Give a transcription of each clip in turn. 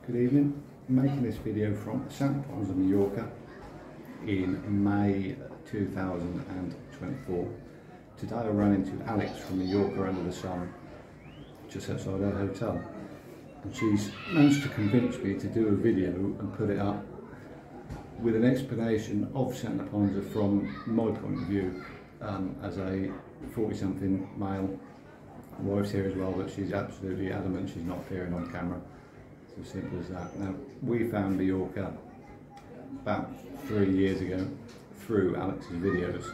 Good evening. I'm making this video from Santa Ponsa, Mallorca in May 2024. Today I ran into Alex from Mallorca under the sun, just outside our hotel. And she's managed to convince me to do a video and put it up with an explanation of Santa Ponsa from my point of view as a 40-something male. My wife's here as well, but she's absolutely adamant she's not appearing on camera. It's as simple as that. Now, we found Mallorca about 3 years ago through Alex's videos.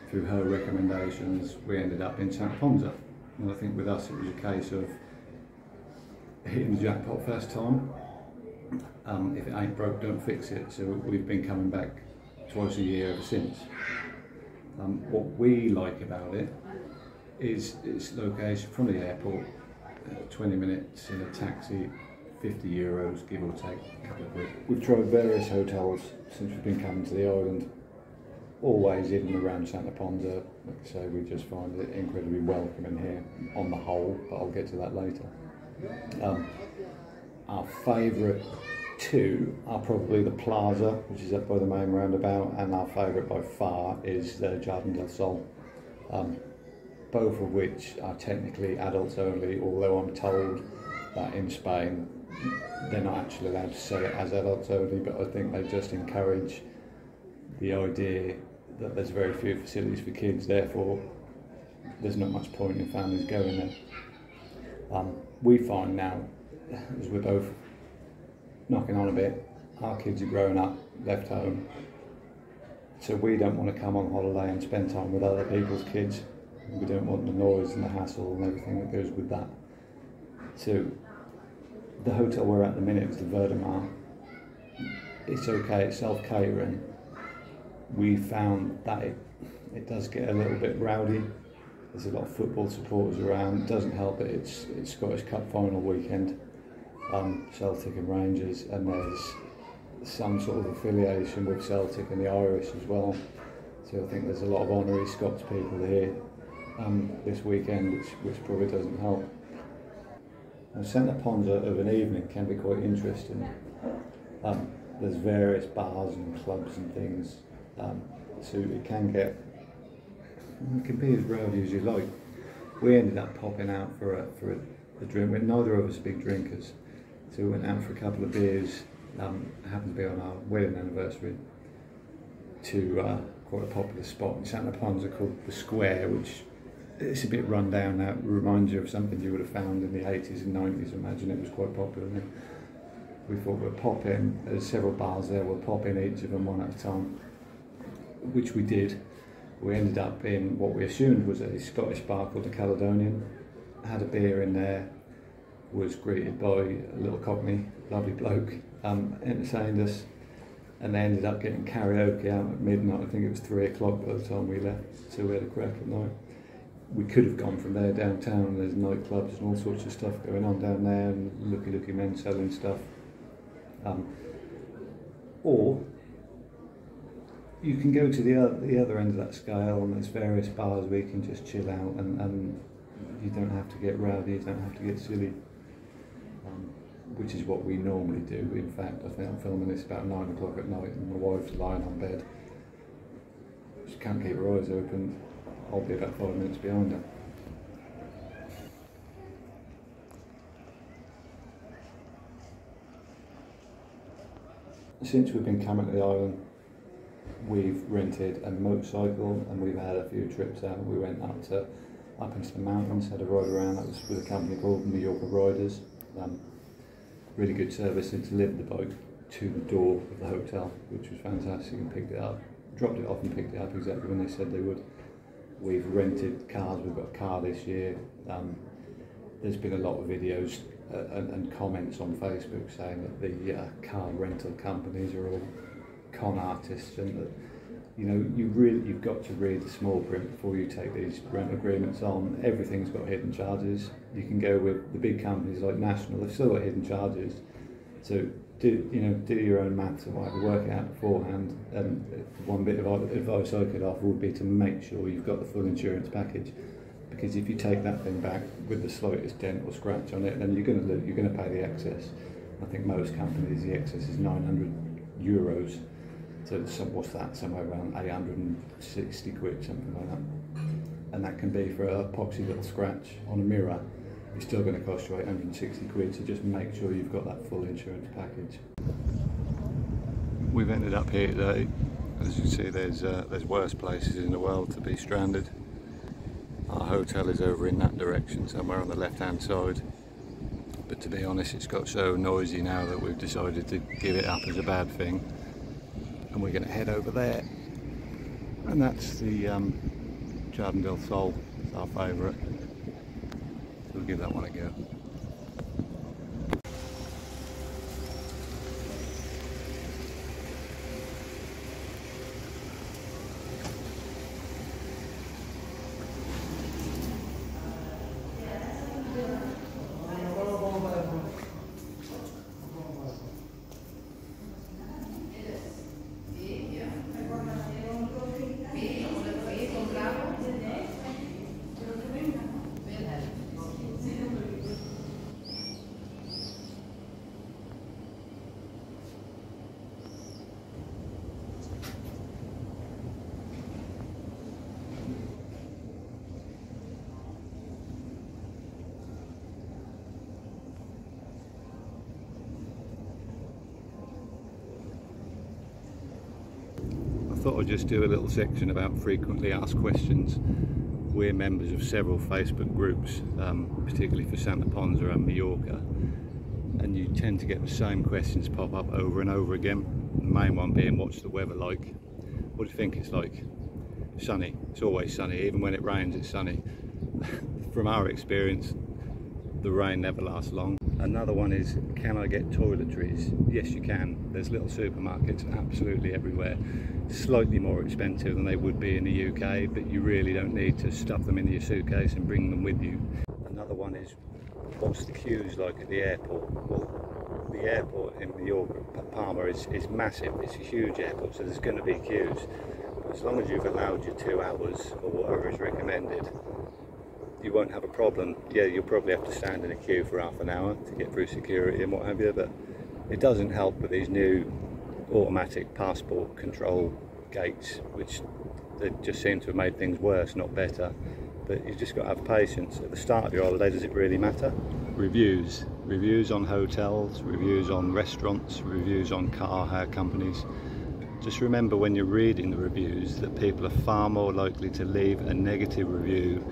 Through her recommendations, we ended up in Santa Ponsa. And I think with us it was a case of hitting the jackpot first time. If it ain't broke, don't fix it. So we've been coming back twice a year ever since. What we like about it is its location from the airport, 20 minutes in a taxi, 50 euros, give or take a couple of quid. We've tried various hotels since we've been coming to the island, always in and around Santa Ponsa. Like I say, we just find it incredibly welcoming here on the whole, but I'll get to that later. Our favourite two are probably the Plaza, which is up by the main roundabout, and our favourite by far is the Jardin del Sol. Both of which are technically adults only, although I'm told that in Spain they're not actually allowed to sell it as adults only, but I think they just encourage the idea that there's very few facilities for kids, therefore there's not much point in families going there. We find now, as we're both knocking on a bit, our kids are growing up, left home, so we don't want to come on holiday and spend time with other people's kids. We don't want the noise and the hassle and everything that goes with that. So the hotel we're at the minute is the Jardin. It's okay, it's self-catering. We found that it does get a little bit rowdy. There's a lot of football supporters around. It doesn't help that it's Scottish Cup final weekend, Celtic and Rangers, and there's some sort of affiliation with Celtic and the Irish as well. So I think there's a lot of honorary Scots people here this weekend, which probably doesn't help. And Santa Ponsa of an evening can be quite interesting. There's various bars and clubs and things, so it can be as rowdy as you like. We ended up popping out for a drink. Neither of us are big drinkers, so we went out for a couple of beers. Happened to be on our wedding anniversary to quite a popular spot in Santa Ponsa called the Square, which it's a bit run down now. It reminds you of something you would have found in the 80s and 90s. I imagine it was quite popular then. We thought we'd pop in. There's several bars there. We'll pop in each of them one at a time, which we did. We ended up in what we assumed was a Scottish bar called the Caledonian. Had a beer in there. Was greeted by a little cockney, lovely bloke, entertained us, and they ended up getting karaoke out at midnight. I think it was 3 o'clock by the time we left, so we had a crack at night. We could have gone from there downtown. There's nightclubs and all sorts of stuff going on down there, and looky men selling stuff. Or you can go to the other end of that scale, and there's various bars where you can just chill out, and you don't have to get rowdy, you don't have to get silly, which is what we normally do. In fact, I think I'm filming this about 9 o'clock at night, and my wife's lying on bed. She can't keep her eyes open. I'll be about 5 minutes behind her. Since we've been coming to the island, we've rented a motorcycle and we've had a few trips out. We went up into the mountains, had a ride around. That was with a company called Mallorca Riders. Really good service. They delivered the bike to the door of the hotel, which was fantastic, and picked it up, dropped it off and picked it up exactly when they said they would. We've rented cars. We've got a car this year. There's been a lot of videos and comments on Facebook saying that the car rental companies are all con artists, and that you've got to read the small print before you take these rental agreements on. Everything's got hidden charges. You can go with the big companies like National; they've still got hidden charges. So do your own maths and whatever, work it out beforehand. And one bit of advice I could offer would be to make sure you've got the full insurance package, because if you take that thing back with the slightest dent or scratch on it, then you're going to pay the excess. I think most companies the excess is €900. So what's that? Somewhere around 860 quid, something like that. And that can be for a epoxy little scratch on a mirror. It's still going to cost you 860 quid. So just make sure you've got that full insurance package. We've ended up here today. As you see, there's worse places in the world to be stranded. Our hotel is over in that direction, somewhere on the left-hand side. But to be honest, it's got so noisy now that we've decided to give it up as a bad thing. And we're going to head over there. And that's the Jardin del Sol. It's our favourite. So we'll give that one a go. I thought I'd just do a little section about frequently asked questions. We're members of several Facebook groups, particularly for Santa Ponsa and Mallorca, and you tend to get the same questions pop up over and over again. The main one being, what's the weather like? What do you think it's like? Sunny. It's always sunny. Even when it rains, it's sunny. From our experience, the rain never lasts long. Another one is, can I get toiletries? Yes, you can. There's little supermarkets absolutely everywhere. Slightly more expensive than they would be in the UK, but you really don't need to stuff them into your suitcase and bring them with you. Another one is, what's the queues like at the airport? Well, the airport in Mallorca, Palma, is massive. It's a huge airport, so there's going to be queues. But as long as you've allowed your 2 hours or whatever is recommended, you won't have a problem. Yeah, you'll probably have to stand in a queue for half an hour to get through security and what have you, but it doesn't help with these new automatic passport control gates, which they just seem to have made things worse, not better. But you've just got to have patience. At the start of your holiday, does it really matter? Reviews. Reviews on hotels, reviews on restaurants, reviews on car hire companies. Just remember when you're reading the reviews that people are far more likely to leave a negative review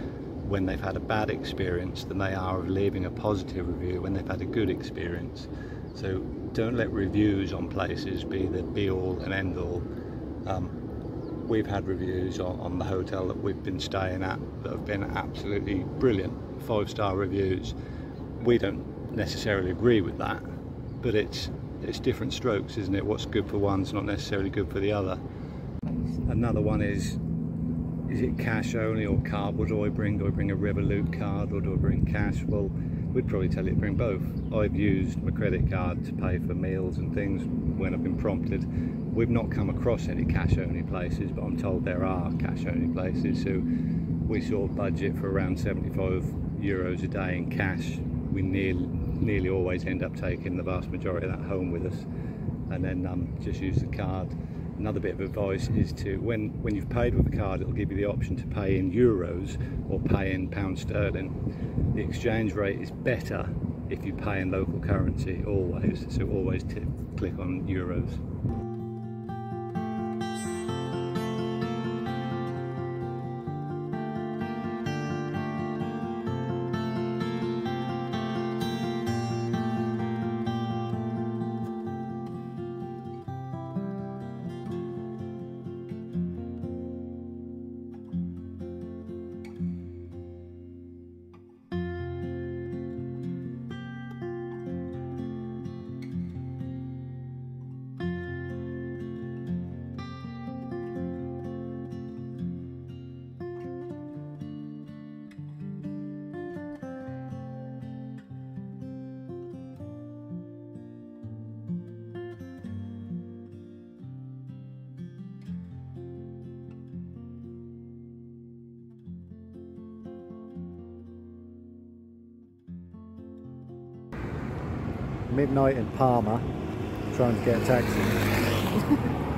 when they've had a bad experience than they are of leaving a positive review when they've had a good experience. So don't let reviews on places be the be-all and end-all. We've had reviews on the hotel that we've been staying at that have been absolutely brilliant, 5-star reviews. We don't necessarily agree with that, but it's different strokes, isn't it? What's good for one's not necessarily good for the other. Another one is it cash only or card? What do I bring? Do I bring a Revolut card or do I bring cash? Well, we'd probably tell you to bring both. I've used my credit card to pay for meals and things when I've been prompted. We've not come across any cash only places, but I'm told there are cash only places. So we sort of budget for around €75 a day in cash. We nearly always end up taking the vast majority of that home with us, and then just use the card. Another bit of advice is to, when you've paid with a card, it'll give you the option to pay in euros or pay in pound sterling. The exchange rate is better if you pay in local currency, always, so always click on euros. midnight in Palma trying to get a taxi.